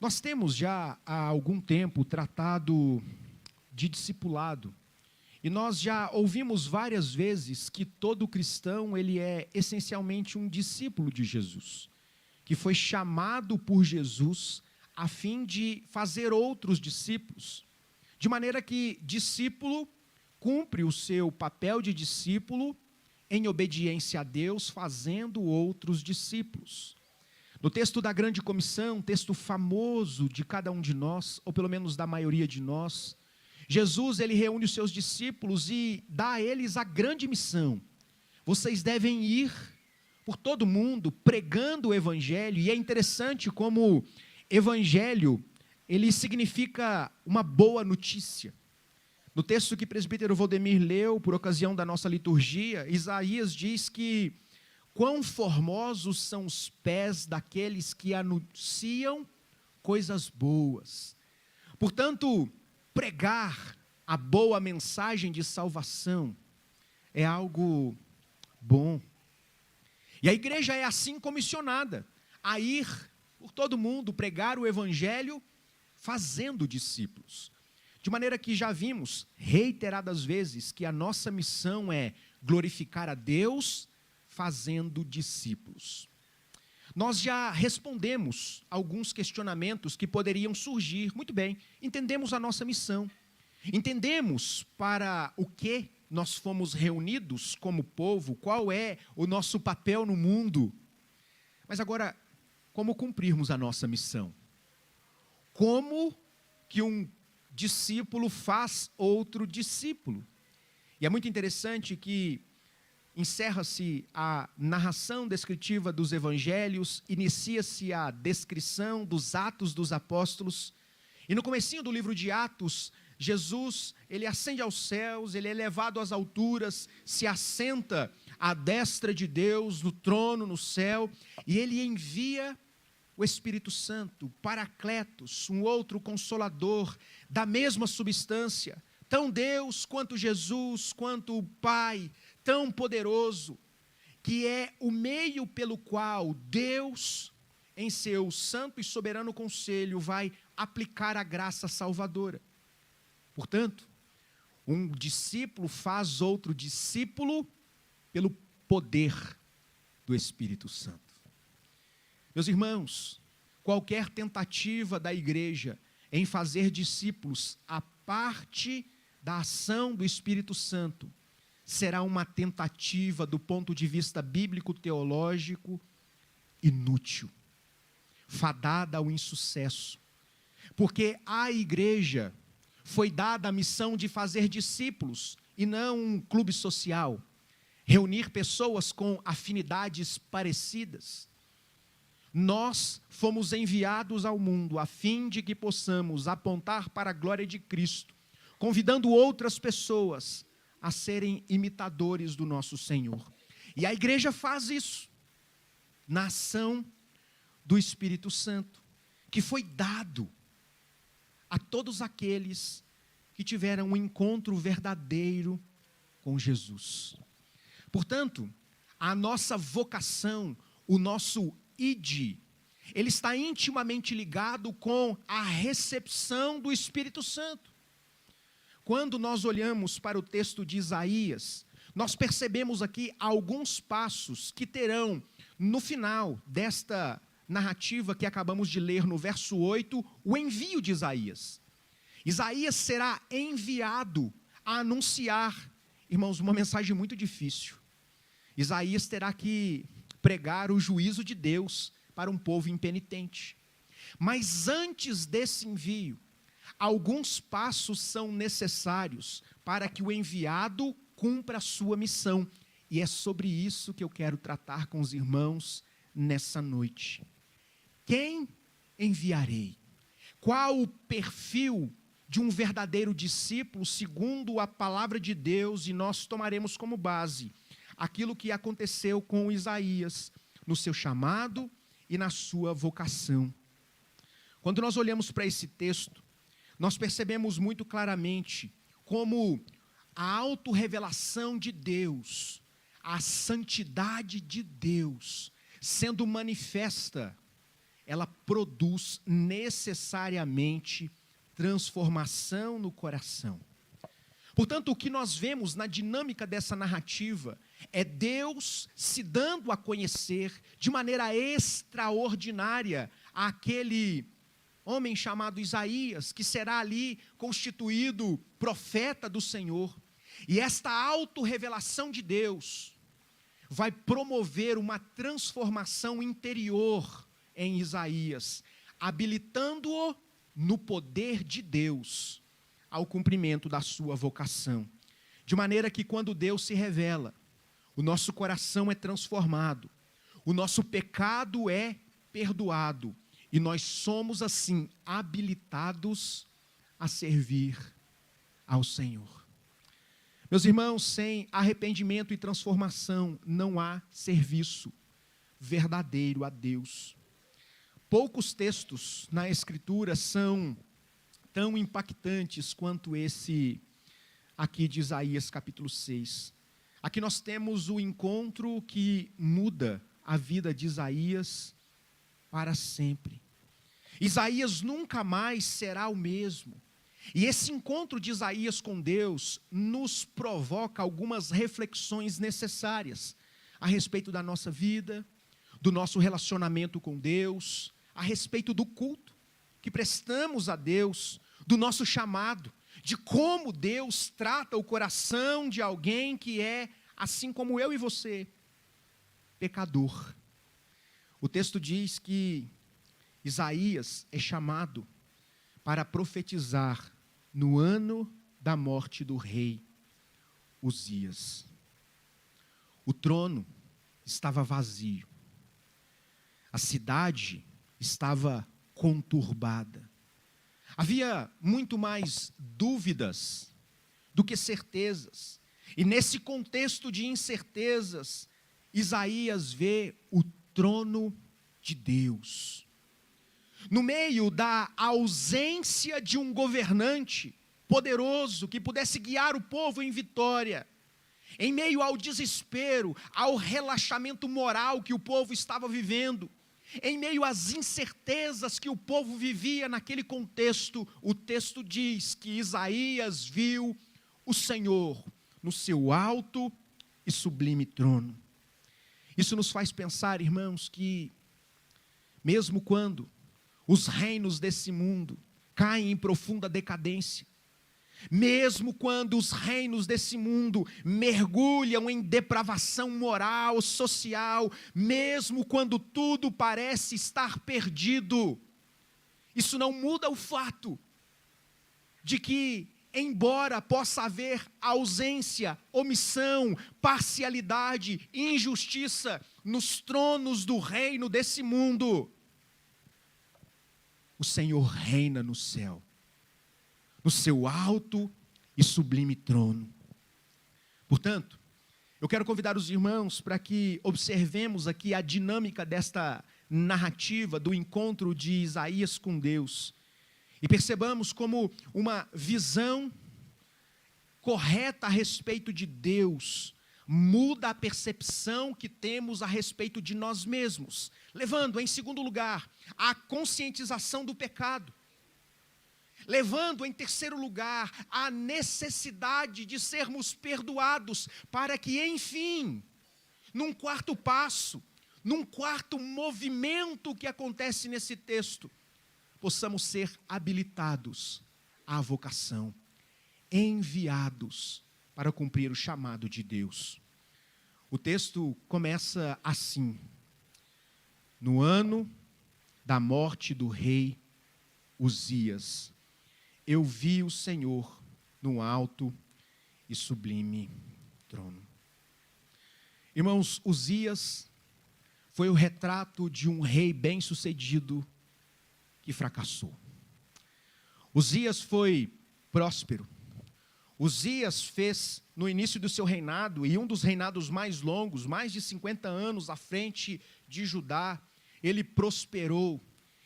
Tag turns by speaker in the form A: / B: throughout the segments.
A: Nós temos já há algum tempo tratado de discipulado. E nós já ouvimos várias vezes que todo cristão ele é essencialmente um discípulo de Jesus, que foi chamado por Jesus a fim de fazer outros discípulos. De maneira que discípulo cumpre o seu papel de discípulo em obediência a Deus, fazendo outros discípulos. No texto da Grande Comissão, texto famoso de cada um de nós, ou pelo menos da maioria de nós, Jesus ele reúne os seus discípulos e dá a eles a grande missão. Vocês devem ir por todo mundo pregando o Evangelho, e é interessante como Evangelho, ele significa uma boa notícia. No texto que o presbítero Valdemir leu, por ocasião da nossa liturgia, Isaías diz que quão formosos são os pés daqueles que anunciam coisas boas. Portanto, pregar a boa mensagem de salvação é algo bom. E a igreja é assim comissionada, a ir por todo mundo, pregar o Evangelho, fazendo discípulos. De maneira que já vimos reiteradas vezes que a nossa missão é glorificar a Deus fazendo discípulos. Nós já respondemos alguns questionamentos que poderiam surgir. Muito bem, entendemos a nossa missão. Entendemos para o que nós fomos reunidos como povo, qual é o nosso papel no mundo. Mas agora, como cumprirmos a nossa missão? Como que um discípulo faz outro discípulo? E é muito interessante que encerra-se a narração descritiva dos evangelhos, inicia-se a descrição dos atos dos apóstolos, e no comecinho do livro de Atos, Jesus, ele ascende aos céus, ele é levado às alturas, se assenta à destra de Deus, no trono, no céu, e ele envia o Espírito Santo, Paracletos, um outro consolador, da mesma substância, tão Deus quanto Jesus, quanto o Pai, tão poderoso, que é o meio pelo qual Deus, em seu santo e soberano conselho, vai aplicar a graça salvadora. Portanto, um discípulo faz outro discípulo pelo poder do Espírito Santo. Meus irmãos, qualquer tentativa da igreja em fazer discípulos a parte da ação do Espírito Santo será uma tentativa do ponto de vista bíblico-teológico inútil, fadada ao insucesso, porque a igreja foi dada a missão de fazer discípulos e não um clube social, reunir pessoas com afinidades parecidas. Nós fomos enviados ao mundo a fim de que possamos apontar para a glória de Cristo, convidando outras pessoas a serem imitadores do nosso Senhor. E a igreja faz isso na ação do Espírito Santo, que foi dado a todos aqueles que tiveram um encontro verdadeiro com Jesus. Portanto, a nossa vocação, o nosso ide, ele está intimamente ligado com a recepção do Espírito Santo. Quando nós olhamos para o texto de Isaías, nós percebemos aqui alguns passos que terão, no final desta narrativa que acabamos de ler no verso 8, o envio de Isaías. Isaías será enviado a anunciar, irmãos, uma mensagem muito difícil. Isaías terá que pregar o juízo de Deus para um povo impenitente. Mas antes desse envio, alguns passos são necessários para que o enviado cumpra a sua missão. E é sobre isso que eu quero tratar com os irmãos nessa noite. Quem enviarei? Qual o perfil de um verdadeiro discípulo segundo a palavra de Deus? E nós tomaremos como base aquilo que aconteceu com Isaías no seu chamado e na sua vocação. Quando nós olhamos para esse texto, nós percebemos muito claramente como a autorrevelação de Deus, a santidade de Deus, sendo manifesta ela produz necessariamente transformação no coração. Portanto, o que nós vemos na dinâmica dessa narrativa é Deus se dando a conhecer de maneira extraordinária àquele homem chamado Isaías, que será ali constituído profeta do Senhor. E esta autorrevelação de Deus vai promover uma transformação interior em Isaías, habilitando-o no poder de Deus ao cumprimento da sua vocação. De maneira que quando Deus se revela, o nosso coração é transformado, o nosso pecado é perdoado, e nós somos assim habilitados a servir ao Senhor. Meus irmãos, sem arrependimento e transformação não há serviço verdadeiro a Deus. Poucos textos na Escritura são tão impactantes quanto esse aqui de Isaías capítulo 6. Aqui nós temos o encontro que muda a vida de Isaías para sempre. Isaías nunca mais será o mesmo. E esse encontro de Isaías com Deus nos provoca algumas reflexões necessárias a respeito da nossa vida, do nosso relacionamento com Deus, a respeito do culto que prestamos a Deus, do nosso chamado, de como Deus trata o coração de alguém que é, assim como eu e você, pecador. O texto diz que Isaías é chamado para profetizar no ano da morte do rei Uzias. O trono estava vazio, a cidade estava conturbada. Havia muito mais dúvidas do que certezas. E nesse contexto de incertezas, Isaías vê o trono de Deus. No meio da ausência de um governante poderoso que pudesse guiar o povo em vitória, em meio ao desespero, ao relaxamento moral que o povo estava vivendo, em meio às incertezas que o povo vivia naquele contexto, o texto diz que Isaías viu o Senhor no seu alto e sublime trono. Isso nos faz pensar, irmãos, que mesmo quando os reinos desse mundo caem em profunda decadência, mesmo quando os reinos desse mundo mergulham em depravação moral, social, mesmo quando tudo parece estar perdido, isso não muda o fato de que, embora possa haver ausência, omissão, parcialidade, injustiça nos tronos do reino desse mundo, o Senhor reina no céu, no seu alto e sublime trono. Portanto, eu quero convidar os irmãos para que observemos aqui a dinâmica desta narrativa do encontro de Isaías com Deus e percebamos como uma visão correta a respeito de Deus muda a percepção que temos a respeito de nós mesmos, levando, em segundo lugar, à conscientização do pecado, levando, em terceiro lugar, à necessidade de sermos perdoados, para que, enfim, num quarto passo, num quarto movimento que acontece nesse texto, possamos ser habilitados à vocação, enviados para cumprir o chamado de Deus. O texto começa assim: no ano da morte do rei Uzias, eu vi o Senhor no alto e sublime trono. Irmãos, Uzias foi o retrato de um rei bem-sucedido que fracassou. Uzias foi próspero. Uzias fez, no início do seu reinado, e um dos reinados mais longos, mais de 50 anos à frente de Judá, ele prosperou.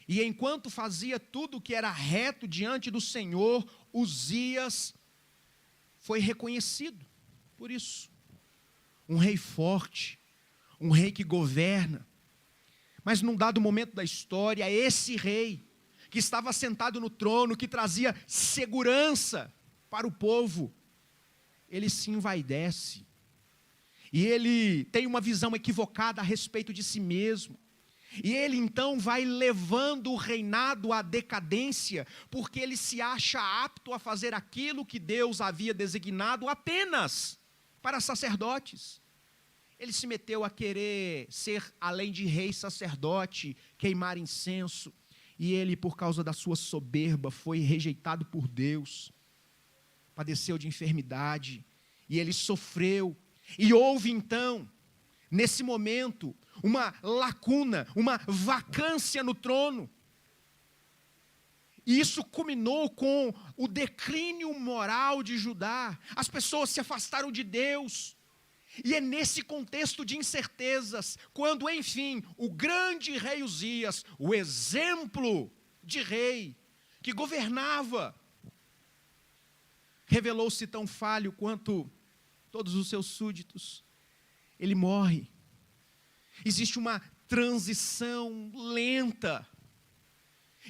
A: E enquanto fazia tudo o que era reto diante do Senhor, Uzias foi reconhecido por isso. Um rei forte, um rei que governa. Mas num dado momento da história, esse rei, que estava sentado no trono, que trazia segurança para o povo, ele se envaidece. E ele tem uma visão equivocada a respeito de si mesmo. E ele então vai levando o reinado à decadência, porque ele se acha apto a fazer aquilo que Deus havia designado apenas para sacerdotes. Ele se meteu a querer ser, além de rei, sacerdote, queimar incenso. E ele, por causa da sua soberba, foi rejeitado por Deus. Padeceu de enfermidade. E ele sofreu. E houve então, nesse momento, uma lacuna, uma vacância no trono. E isso culminou com o declínio moral de Judá. As pessoas se afastaram de Deus. E é nesse contexto de incertezas, quando, enfim, o grande rei Uzias, o exemplo de rei, que governava, revelou-se tão falho quanto todos os seus súditos. Ele morre. Existe uma transição lenta.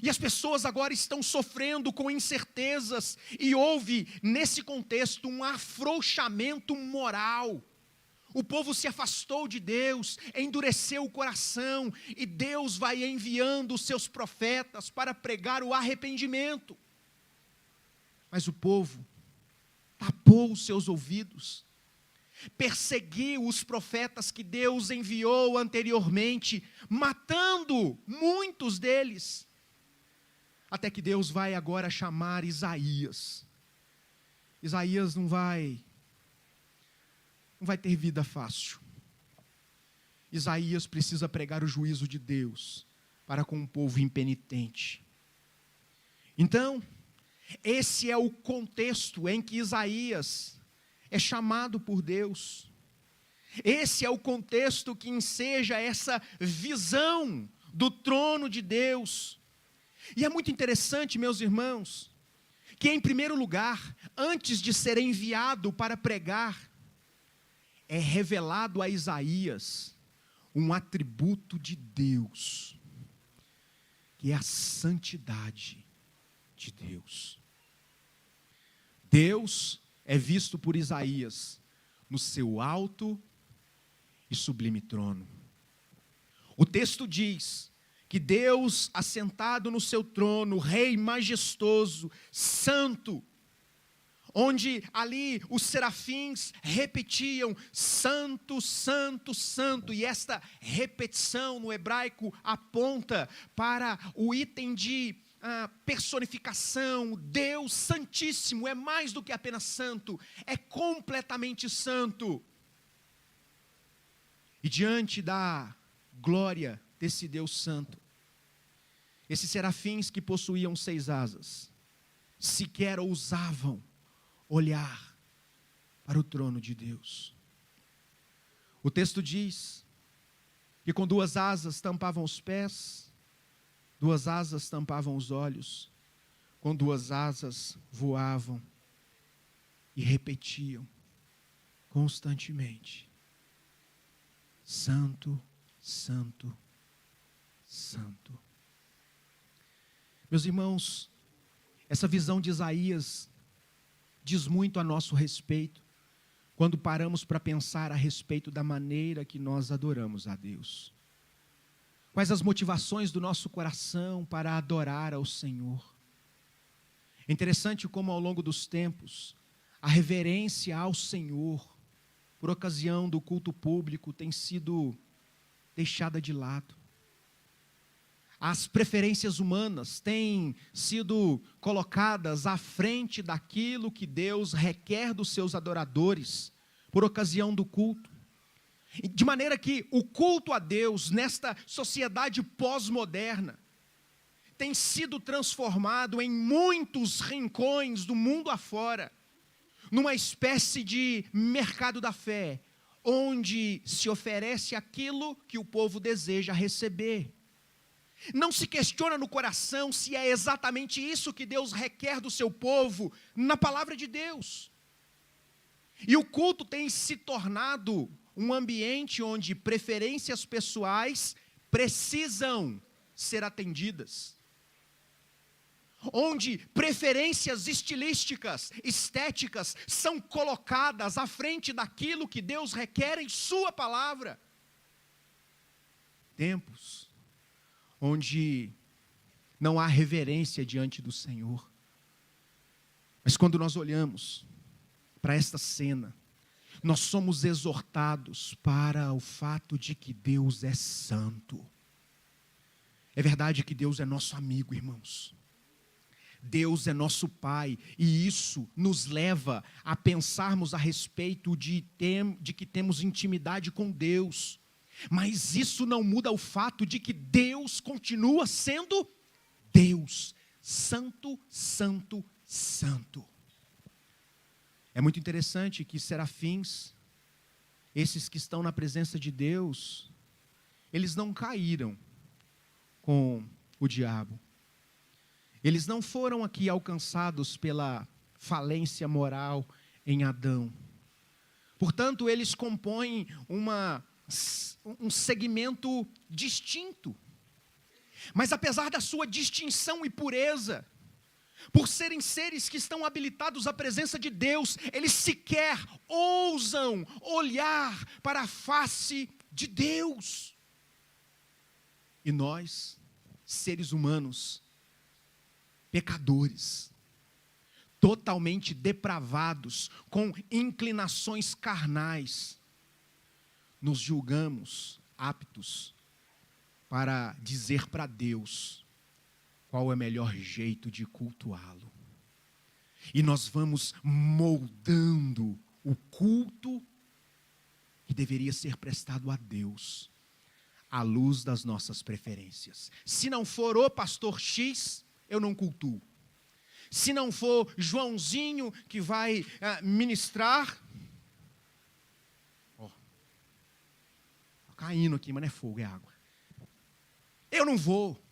A: E as pessoas agora estão sofrendo com incertezas. E houve, nesse contexto, um afrouxamento moral. O povo se afastou de Deus, endureceu o coração, e Deus vai enviando os seus profetas para pregar o arrependimento. Mas o povo tapou os seus ouvidos, perseguiu os profetas que Deus enviou anteriormente, matando muitos deles, até que Deus vai agora chamar Isaías. Isaías não vai ter vida fácil. Isaías precisa pregar o juízo de Deus para com um povo impenitente. Então, esse é o contexto em que Isaías é chamado por Deus. Esse é o contexto que enseja essa visão do trono de Deus. E é muito interessante, meus irmãos, que em primeiro lugar, antes de ser enviado para pregar, é revelado a Isaías um atributo de Deus, que é a santidade de Deus. Deus é visto por Isaías no seu alto e sublime trono. O texto diz que Deus, assentado no seu trono, rei majestoso, santo, onde ali os serafins repetiam, santo, santo, santo, e esta repetição no hebraico aponta para o item de personificação. Deus santíssimo é mais do que apenas santo, é completamente santo. E diante da glória desse Deus santo, esses serafins que possuíam 6 asas, sequer ousavam olhar para o trono de Deus. O texto diz que com 2 asas tampavam os pés, 2 asas tampavam os olhos, com 2 asas voavam e repetiam constantemente: Santo, Santo, Santo. Meus irmãos, essa visão de Isaías diz muito a nosso respeito, quando paramos para pensar a respeito da maneira que nós adoramos a Deus. Quais as motivações do nosso coração para adorar ao Senhor? É interessante como ao longo dos tempos, a reverência ao Senhor, por ocasião do culto público, tem sido deixada de lado. As preferências humanas têm sido colocadas à frente daquilo que Deus requer dos seus adoradores, por ocasião do culto. De maneira que o culto a Deus, nesta sociedade pós-moderna, tem sido transformado em muitos rincões do mundo afora, numa espécie de mercado da fé, onde se oferece aquilo que o povo deseja receber. Não se questiona no coração se é exatamente isso que Deus requer do seu povo na palavra de Deus. E o culto tem se tornado um ambiente onde preferências pessoais precisam ser atendidas, onde preferências estilísticas, estéticas, são colocadas à frente daquilo que Deus requer em sua palavra. Tempos onde não há reverência diante do Senhor. Mas quando nós olhamos para esta cena, nós somos exortados para o fato de que Deus é santo. É verdade que Deus é nosso amigo, irmãos. Deus é nosso Pai, e isso nos leva a pensarmos a respeito de que temos intimidade com Deus. Mas isso não muda o fato de que Deus continua sendo Deus, santo, santo, santo. É muito interessante que serafins, esses que estão na presença de Deus, eles não caíram com o diabo. Eles não foram aqui alcançados pela falência moral em Adão. Portanto, eles compõem um segmento distinto. Mas apesar da sua distinção e pureza, por serem seres que estão habilitados à presença de Deus, eles sequer ousam olhar para a face de Deus. E nós, seres humanos, pecadores, totalmente depravados, com inclinações carnais, nos julgamos aptos para dizer para Deus qual é o melhor jeito de cultuá-lo. E nós vamos moldando o culto que deveria ser prestado a Deus, à luz das nossas preferências. Se não for o pastor X, eu não cultuo. Se não for Joãozinho que vai ministrar, tá caindo aqui, mas não é fogo, é água. Eu não vou.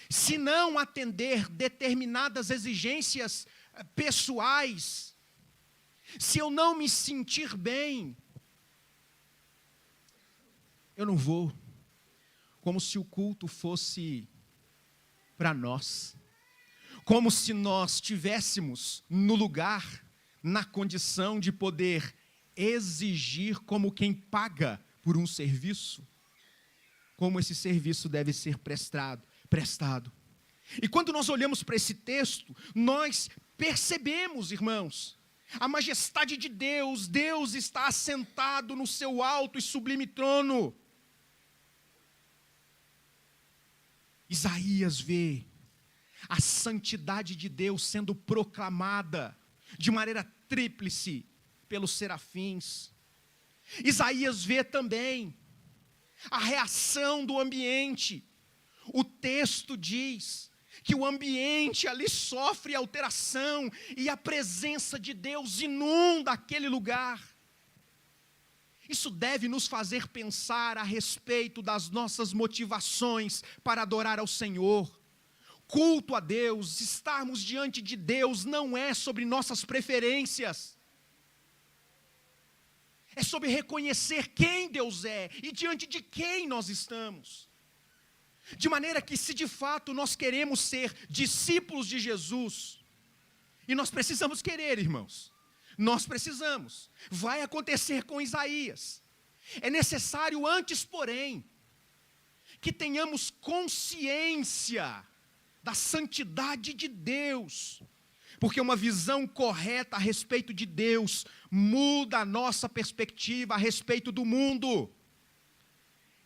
A: Se não atender determinadas exigências pessoais, se eu não me sentir bem, eu não vou. Como se o culto fosse para nós. Como se nós estivéssemos no lugar, na condição de poder exigir como quem paga por um serviço, como esse serviço deve ser prestado. E quando nós olhamos para esse texto, nós percebemos, irmãos, a majestade de Deus. Deus está assentado no seu alto e sublime trono. Isaías vê a santidade de Deus sendo proclamada de maneira tríplice pelos serafins. Isaías vê também a reação do ambiente. O texto diz que o ambiente ali sofre alteração e a presença de Deus inunda aquele lugar. Isso deve nos fazer pensar a respeito das nossas motivações para adorar ao Senhor. Culto a Deus, estarmos diante de Deus, não é sobre nossas preferências. É sobre reconhecer quem Deus é e diante de quem nós estamos. De maneira que, se de fato nós queremos ser discípulos de Jesus, e nós precisamos querer, irmãos, nós precisamos, vai acontecer com Isaías. É necessário antes, porém, que tenhamos consciência da santidade de Deus, porque uma visão correta a respeito de Deus muda a nossa perspectiva a respeito do mundo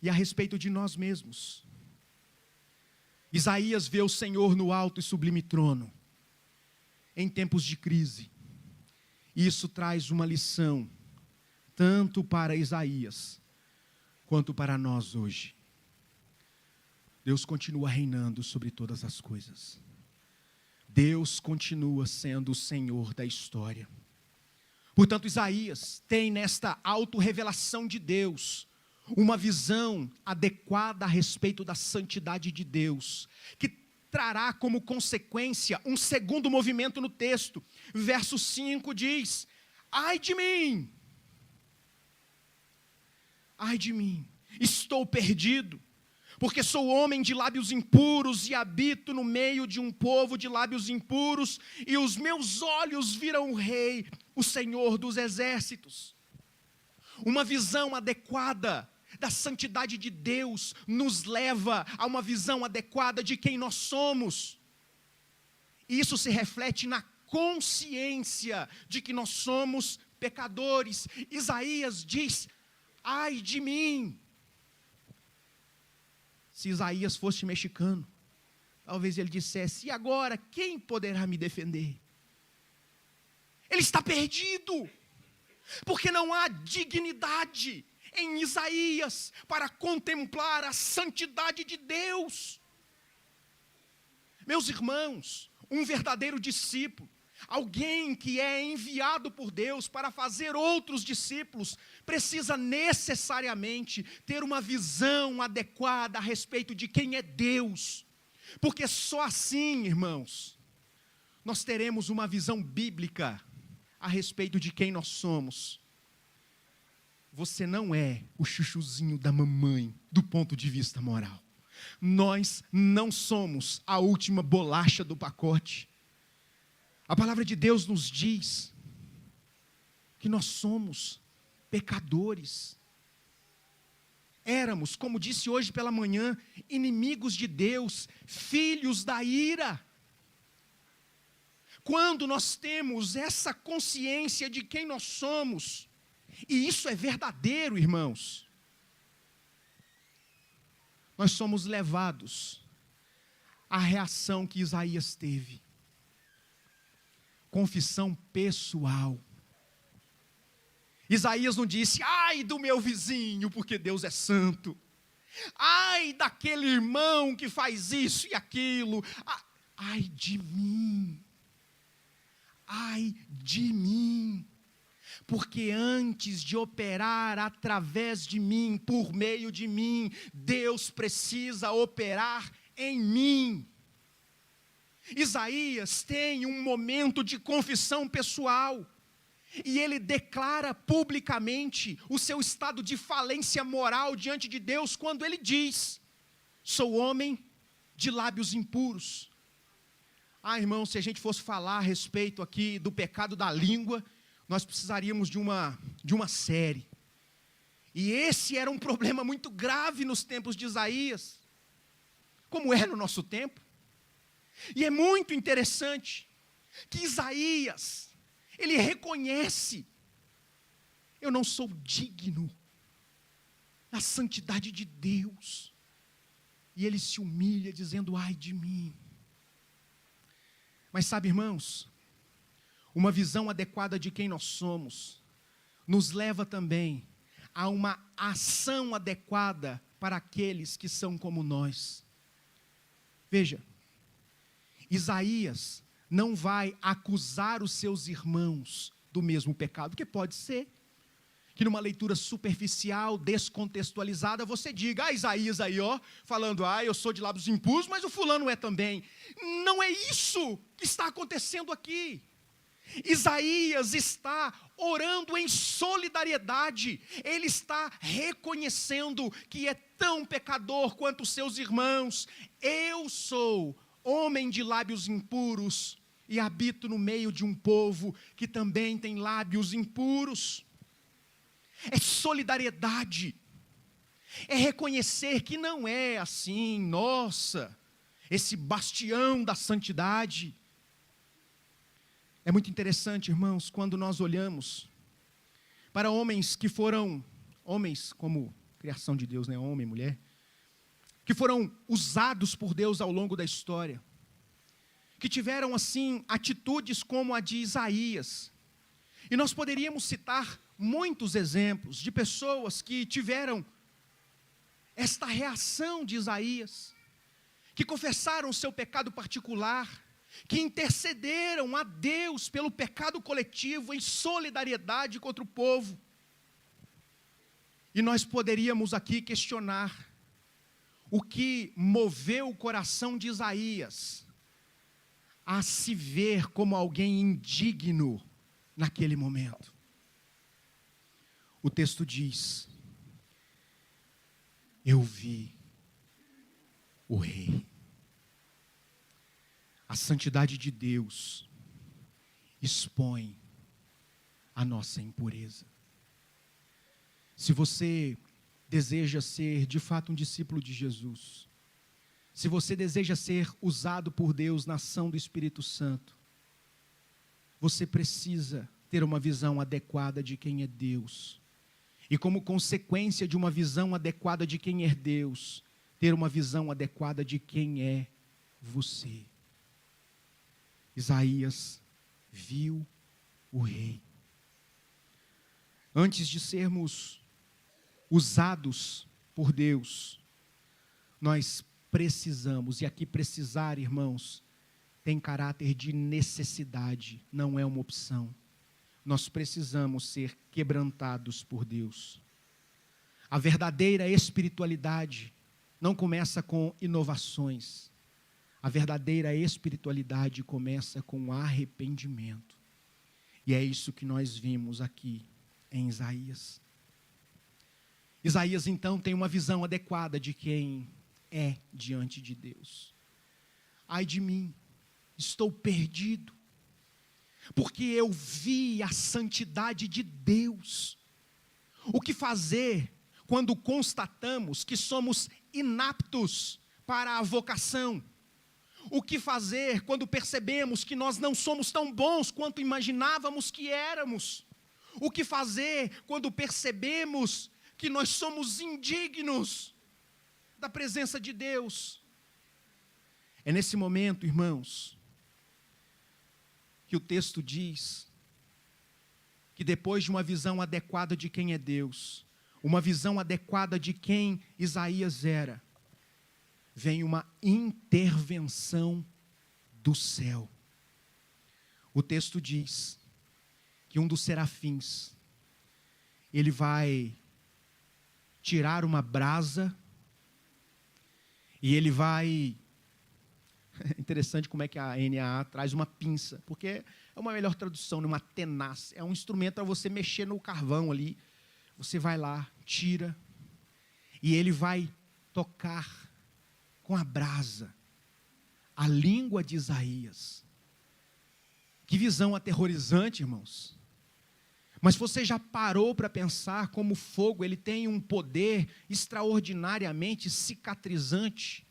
A: e a respeito de nós mesmos. Isaías vê o Senhor no alto e sublime trono, em tempos de crise. Isso traz uma lição, tanto para Isaías, quanto para nós hoje. Deus continua reinando sobre todas as coisas. Deus continua sendo o Senhor da história. Portanto, Isaías tem nesta autorrevelação de Deus uma visão adequada a respeito da santidade de Deus, que trará como consequência um segundo movimento no texto. Verso 5 diz: ai de mim, estou perdido, porque sou homem de lábios impuros e habito no meio de um povo de lábios impuros, e os meus olhos viram o Rei, o Senhor dos exércitos. Uma visão adequada da santidade de Deus nos leva a uma visão adequada de quem nós somos. E isso se reflete na consciência de que nós somos pecadores. Isaías diz: ai de mim. Se Isaías fosse mexicano, talvez ele dissesse: e agora, quem poderá me defender? Ele está perdido, porque não há dignidade em Isaías para contemplar a santidade de Deus. Meus irmãos, um verdadeiro discípulo, alguém que é enviado por Deus para fazer outros discípulos, precisa necessariamente ter uma visão adequada a respeito de quem é Deus, porque só assim, irmãos, nós teremos uma visão bíblica a respeito de quem nós somos. Você não é o chuchuzinho da mamãe do ponto de vista moral. Nós não somos a última bolacha do pacote. A palavra de Deus nos diz que nós somos pecadores. Éramos, como disse hoje pela manhã, inimigos de Deus, filhos da ira. Quando nós temos essa consciência de quem nós somos, e isso é verdadeiro, irmãos, nós somos levados à reação que Isaías teve. Confissão pessoal. Isaías não disse: ai do meu vizinho, porque Deus é santo. Ai daquele irmão que faz isso e aquilo. Ai de mim. Ai de mim. Porque antes de operar através de mim, por meio de mim, Deus precisa operar em mim. Isaías tem um momento de confissão pessoal, e ele declara publicamente o seu estado de falência moral diante de Deus, quando ele diz: sou homem de lábios impuros. Irmão, se a gente fosse falar a respeito aqui do pecado da língua, nós precisaríamos de uma série. E esse era um problema muito grave nos tempos de Isaías, como é no nosso tempo. E é muito interessante que Isaías, ele reconhece: eu não sou digno da santidade de Deus. E ele se humilha dizendo: ai de mim. Mas sabe, irmãos, uma visão adequada de quem nós somos nos leva também a uma ação adequada para aqueles que são como nós. Veja, Isaías não vai acusar os seus irmãos do mesmo pecado, porque pode ser que numa leitura superficial, descontextualizada, você diga: Isaías aí, falando: eu sou de lábios impuros, mas o fulano é também. Não é isso que está acontecendo aqui. Isaías está orando em solidariedade, ele está reconhecendo que é tão pecador quanto os seus irmãos. Eu sou homem de lábios impuros e habito no meio de um povo que também tem lábios impuros. É solidariedade, é reconhecer que não é assim, nossa, esse bastião da santidade. É muito interessante, irmãos, quando nós olhamos para homens que foram, homens como criação de Deus, né, homem, mulher, que foram usados por Deus ao longo da história, que tiveram assim atitudes como a de Isaías. E nós poderíamos citar muitos exemplos de pessoas que tiveram esta reação de Isaías, que confessaram o seu pecado particular, que intercederam a Deus pelo pecado coletivo em solidariedade contra o povo. E nós poderíamos aqui questionar o que moveu o coração de Isaías a se ver como alguém indigno naquele momento. O texto diz: eu vi o Rei. A santidade de Deus expõe a nossa impureza. Se você deseja ser de fato um discípulo de Jesus, se você deseja ser usado por Deus na ação do Espírito Santo, você precisa ter uma visão adequada de quem é Deus. E como consequência de uma visão adequada de quem é Deus, ter uma visão adequada de quem é você. Isaías viu o Rei. Antes de sermos usados por Deus, nós precisamos, e aqui precisar, irmãos, tem caráter de necessidade, não é uma opção. Nós precisamos ser quebrantados por Deus. A verdadeira espiritualidade não começa com inovações. A verdadeira espiritualidade começa com arrependimento. E é isso que nós vimos aqui em Isaías. Isaías, então, tem uma visão adequada de quem é diante de Deus. Ai de mim, estou perdido, porque eu vi a santidade de Deus. O que fazer quando constatamos que somos inaptos para a vocação? O que fazer quando percebemos que nós não somos tão bons quanto imaginávamos que éramos? O que fazer quando percebemos que nós somos indignos da presença de Deus? É nesse momento, irmãos, que o texto diz que depois de uma visão adequada de quem é Deus, uma visão adequada de quem Isaías era, vem uma intervenção do céu. O texto diz que um dos serafins, ele vai tirar uma brasa e ele vai... É interessante como é que a NAA traz uma pinça, porque é uma melhor tradução, uma tenaz. É um instrumento para você mexer no carvão ali. Você vai lá, tira, e ele vai tocar com a brasa a língua de Isaías. Que visão aterrorizante, irmãos. Mas você já parou para pensar como o fogo ele tem um poder extraordinariamente cicatrizante?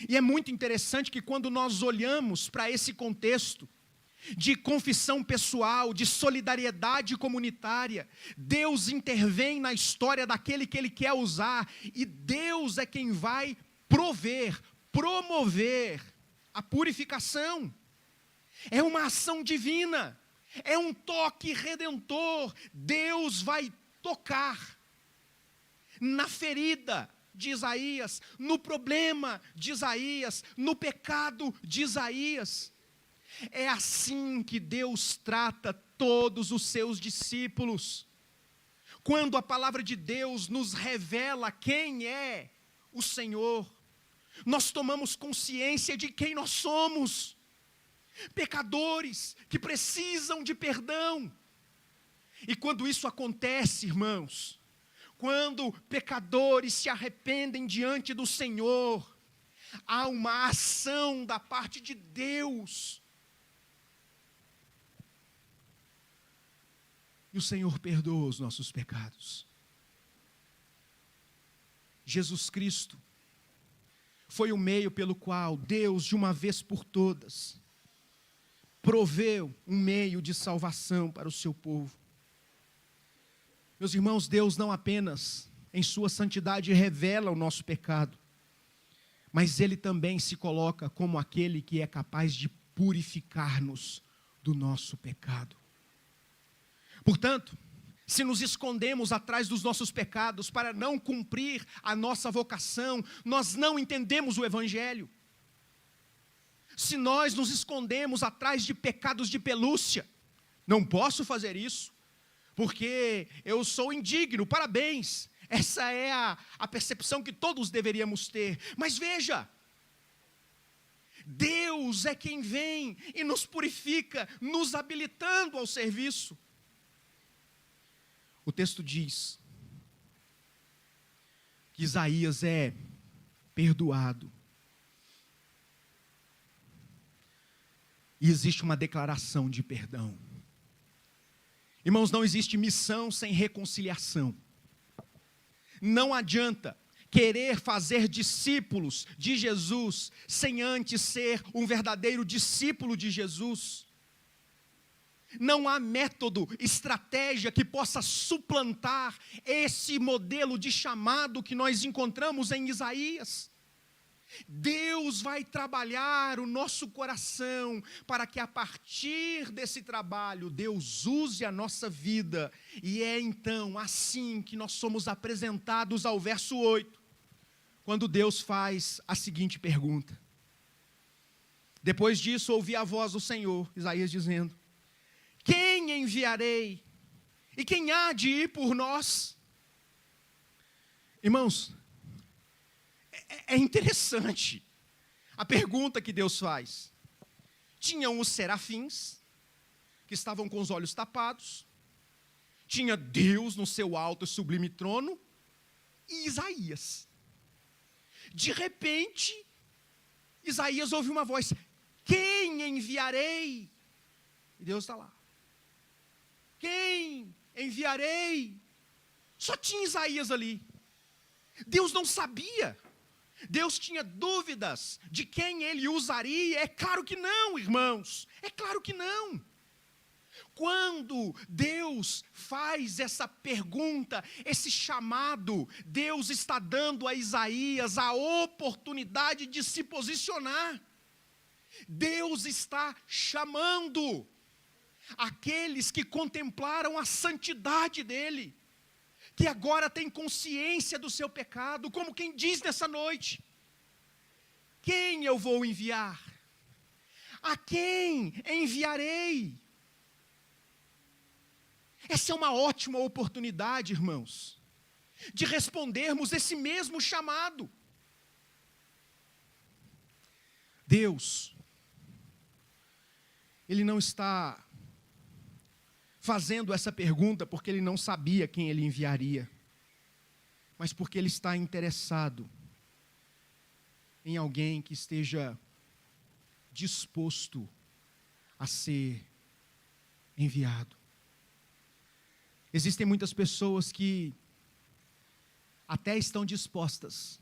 A: E é muito interessante que quando nós olhamos para esse contexto de confissão pessoal, de solidariedade comunitária, Deus intervém na história daquele que Ele quer usar, e Deus é quem vai prover, promover a purificação. É uma ação divina, é um toque redentor. Deus vai tocar na ferida de Isaías, no problema de Isaías, no pecado de Isaías. É assim que Deus trata todos os seus discípulos. Quando a palavra de Deus nos revela quem é o Senhor, nós tomamos consciência de quem nós somos. Pecadores que precisam de perdão. E quando isso acontece, irmãos, quando pecadores se arrependem diante do Senhor, há uma ação da parte de Deus. E o Senhor perdoa os nossos pecados. Jesus Cristo foi o meio pelo qual Deus, de uma vez por todas, proveu um meio de salvação para o seu povo. Meus irmãos, Deus não apenas em sua santidade revela o nosso pecado, mas Ele também se coloca como aquele que é capaz de purificar-nos do nosso pecado. Portanto, se nos escondemos atrás dos nossos pecados para não cumprir a nossa vocação, nós não entendemos o Evangelho. Se nós nos escondemos atrás de pecados de pelúcia, não posso fazer isso, porque eu sou indigno, parabéns. Essa é a percepção que todos deveríamos ter. Mas veja, Deus é quem vem e nos purifica, nos habilitando ao serviço. O texto diz que Isaías é perdoado. E existe uma declaração de perdão. Irmãos, não existe missão sem reconciliação. Não adianta querer fazer discípulos de Jesus sem antes ser um verdadeiro discípulo de Jesus. Não há método, estratégia que possa suplantar esse modelo de chamado que nós encontramos em Isaías. Deus vai trabalhar o nosso coração para que a partir desse trabalho Deus use a nossa vida. E é então assim que nós somos apresentados ao verso 8, quando Deus faz a seguinte pergunta. Depois disso ouvi a voz do Senhor, Isaías dizendo: quem enviarei? E quem há de ir por nós? Irmãos, é interessante a pergunta que Deus faz. Tinham os serafins, que estavam com os olhos tapados, tinha Deus no seu alto e sublime trono, e Isaías. De repente, Isaías ouve uma voz: quem enviarei? E Deus está lá. Quem enviarei? Só tinha Isaías ali. Deus não sabia. Deus tinha dúvidas de quem ele usaria. É claro que não, irmãos. É claro que não. Quando Deus faz essa pergunta, esse chamado, Deus está dando a Isaías a oportunidade de se posicionar. Deus está chamando aqueles que contemplaram a santidade dele, que agora têm consciência do seu pecado, como quem diz nessa noite: quem eu vou enviar? A quem enviarei? Essa é uma ótima oportunidade, irmãos, de respondermos esse mesmo chamado. Deus, Ele não está fazendo essa pergunta porque Ele não sabia quem Ele enviaria, mas porque Ele está interessado em alguém que esteja disposto a ser enviado. Existem muitas pessoas que até estão dispostas,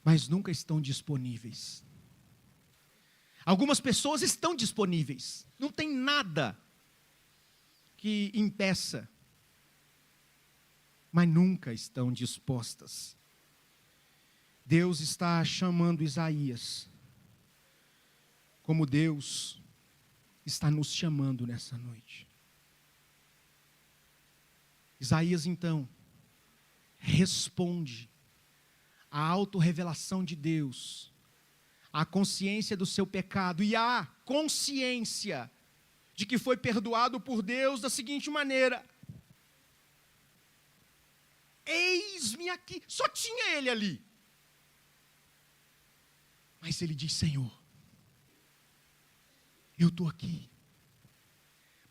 A: mas nunca estão disponíveis. Algumas pessoas estão disponíveis, não tem nada que impeça, mas nunca estão dispostas. Deus está chamando Isaías, como Deus está nos chamando nessa noite. Isaías então responde à autorrevelação de Deus, à consciência do seu pecado e à consciência de que foi perdoado por Deus da seguinte maneira: eis-me aqui. Só tinha ele ali, mas ele diz: Senhor, eu estou aqui.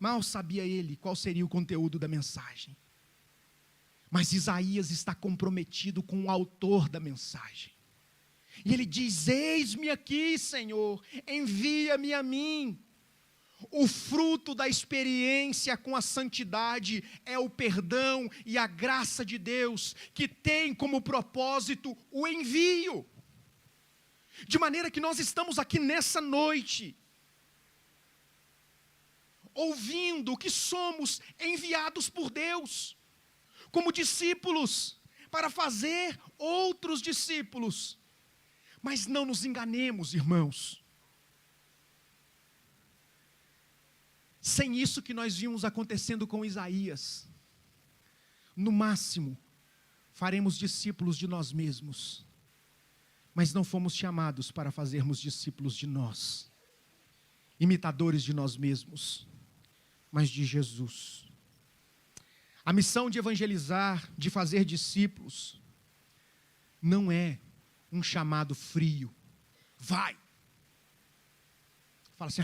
A: Mal sabia ele qual seria o conteúdo da mensagem, mas Isaías está comprometido com o autor da mensagem, e ele diz: eis-me aqui, Senhor, envia-me a mim. O fruto da experiência com a santidade é o perdão e a graça de Deus, que tem como propósito o envio. De maneira que nós estamos aqui nessa noite, ouvindo que somos enviados por Deus, como discípulos, para fazer outros discípulos. Mas não nos enganemos, irmãos. Sem isso que nós vimos acontecendo com Isaías, no máximo, faremos discípulos de nós mesmos, mas não fomos chamados para fazermos discípulos de nós, imitadores de nós mesmos, mas de Jesus. A missão de evangelizar, de fazer discípulos, não é um chamado frio. Vai! Fala assim: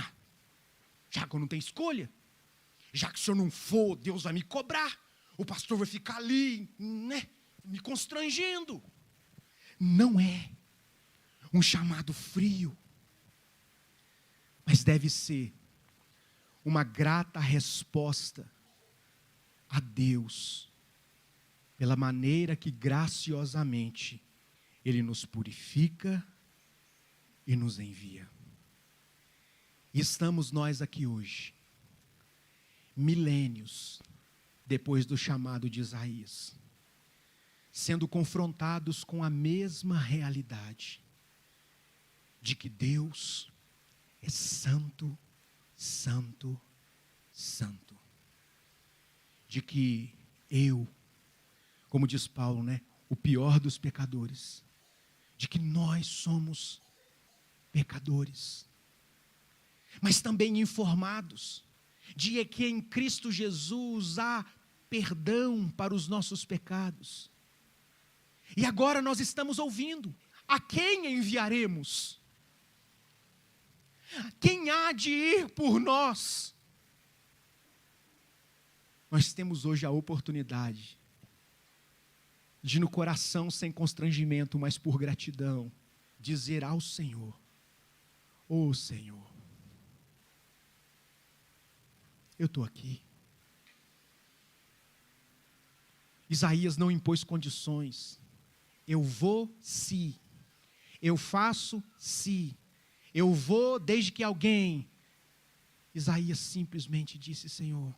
A: já que eu não tenho escolha, já que se eu não for, Deus vai me cobrar, o pastor vai ficar ali, me constrangendo. não é um chamado frio, mas deve ser uma grata resposta a Deus, pela maneira que graciosamente Ele nos purifica e nos envia. E estamos nós aqui hoje, milênios depois do chamado de Isaías, sendo confrontados com a mesma realidade, de que Deus é santo, santo, santo. De que eu, como diz Paulo, o pior dos pecadores, de que nós somos pecadores, mas também informados de que em Cristo Jesus há perdão para os nossos pecados. E agora nós estamos ouvindo: a quem enviaremos? Quem há de ir por nós? Nós temos hoje a oportunidade de, no coração sem constrangimento, mas por gratidão, dizer ao Senhor: ó Senhor, eu estou aqui. Isaías não impôs condições. Eu vou se, eu faço se, eu vou desde que alguém. Isaías simplesmente disse: Senhor,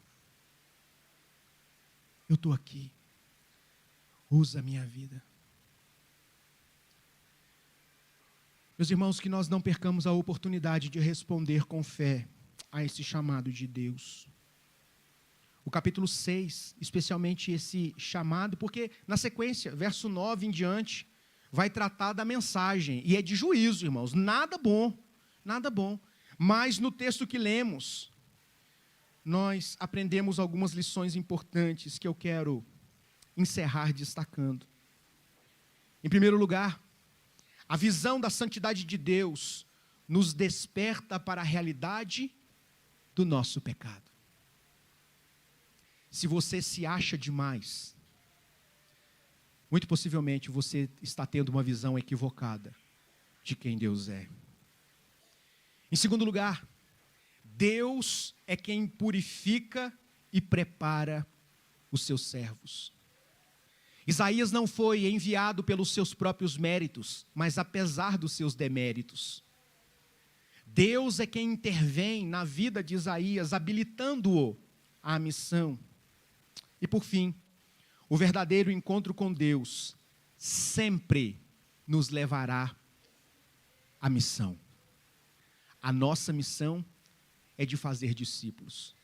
A: eu estou aqui, usa a minha vida. Meus irmãos, que nós não percamos a oportunidade de responder com fé a esse chamado de Deus. O capítulo 6, especialmente esse chamado, porque na sequência, verso 9 em diante, vai tratar da mensagem, e é de juízo, irmãos, nada bom, nada bom. Mas no texto que lemos, nós aprendemos algumas lições importantes que eu quero encerrar destacando. Em primeiro lugar, a visão da santidade de Deus nos desperta para a realidade do nosso pecado. Se você se acha demais, muito possivelmente você está tendo uma visão equivocada de quem Deus é. Em segundo lugar, Deus é quem purifica e prepara os seus servos. Isaías não foi enviado pelos seus próprios méritos, mas apesar dos seus deméritos. Deus é quem intervém na vida de Isaías, habilitando-o à missão. E por fim, o verdadeiro encontro com Deus sempre nos levará à missão. A nossa missão é de fazer discípulos.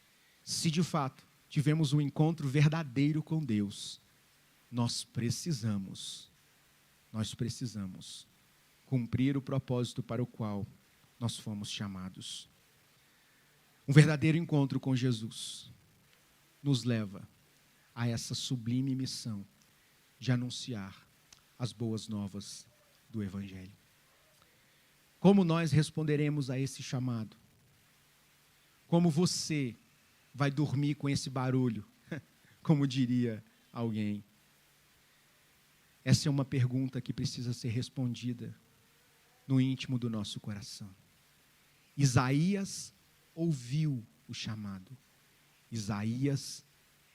A: Se de fato tivemos um encontro verdadeiro com Deus, nós precisamos cumprir o propósito para o qual nós fomos chamados. Um verdadeiro encontro com Jesus nos leva a essa sublime missão de anunciar as boas novas do Evangelho. Como nós responderemos a esse chamado? Como você vai dormir com esse barulho? Como diria alguém. Essa é uma pergunta que precisa ser respondida no íntimo do nosso coração. Isaías ouviu o chamado. Isaías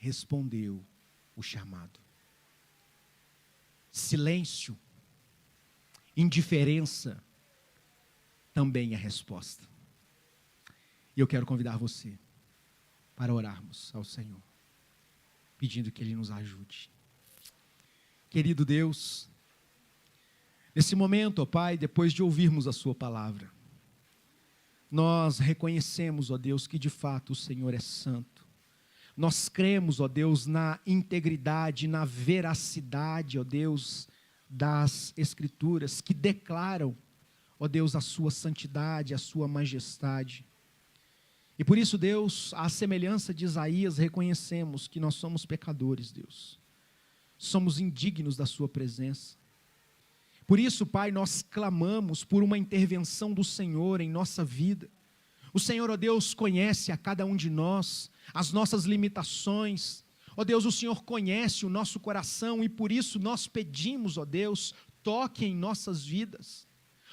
A: respondeu o chamado. Silêncio, indiferença, também é resposta. E eu quero convidar você para orarmos ao Senhor, pedindo que Ele nos ajude. Querido Deus, nesse momento, ó Pai, depois de ouvirmos a Sua palavra, nós reconhecemos, ó Deus, que de fato o Senhor é santo. Nós cremos, ó Deus, na integridade, na veracidade, ó Deus, das Escrituras, que declaram, ó Deus, a sua santidade, a sua majestade. E por isso, Deus, à semelhança de Isaías, reconhecemos que nós somos pecadores, Deus. Somos indignos da sua presença. Por isso, Pai, nós clamamos por uma intervenção do Senhor em nossa vida. O Senhor, ó Deus, conhece a cada um de nós, as nossas limitações. Ó Deus, o Senhor conhece o nosso coração e por isso nós pedimos, ó Deus, toque em nossas vidas.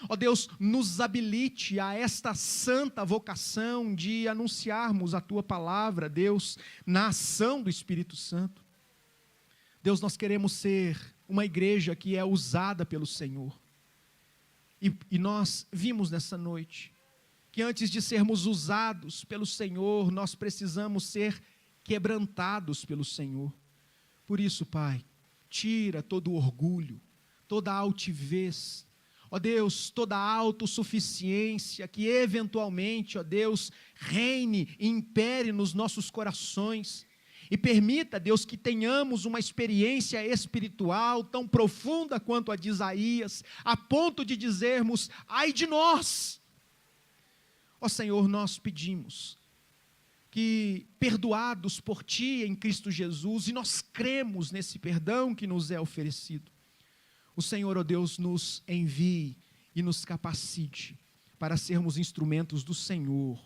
A: Ó Deus, nos habilite a esta santa vocação de anunciarmos a Tua palavra, Deus, na ação do Espírito Santo. Deus, nós queremos ser uma igreja que é usada pelo Senhor. E nós vimos nessa noite que antes de sermos usados pelo Senhor, nós precisamos ser quebrantados pelo Senhor. Por isso, Pai, tira todo o orgulho, toda a altivez, ó Deus, toda a autossuficiência que eventualmente, ó Deus, reine e impere nos nossos corações. E permita, Deus, que tenhamos uma experiência espiritual tão profunda quanto a de Isaías, a ponto de dizermos: ai de nós! Ó Senhor, nós pedimos que, perdoados por Ti em Cristo Jesus, e nós cremos nesse perdão que nos é oferecido, o Senhor, ó Deus, nos envie e nos capacite para sermos instrumentos do Senhor,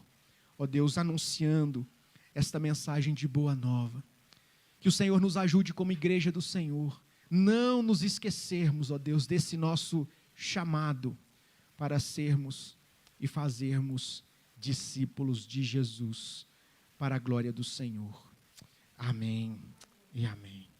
A: ó Deus, anunciando esta mensagem de boa nova. Que o Senhor nos ajude como igreja do Senhor, não nos esquecermos, ó Deus, desse nosso chamado para sermos e fazermos discípulos de Jesus, para a glória do Senhor. Amém e amém.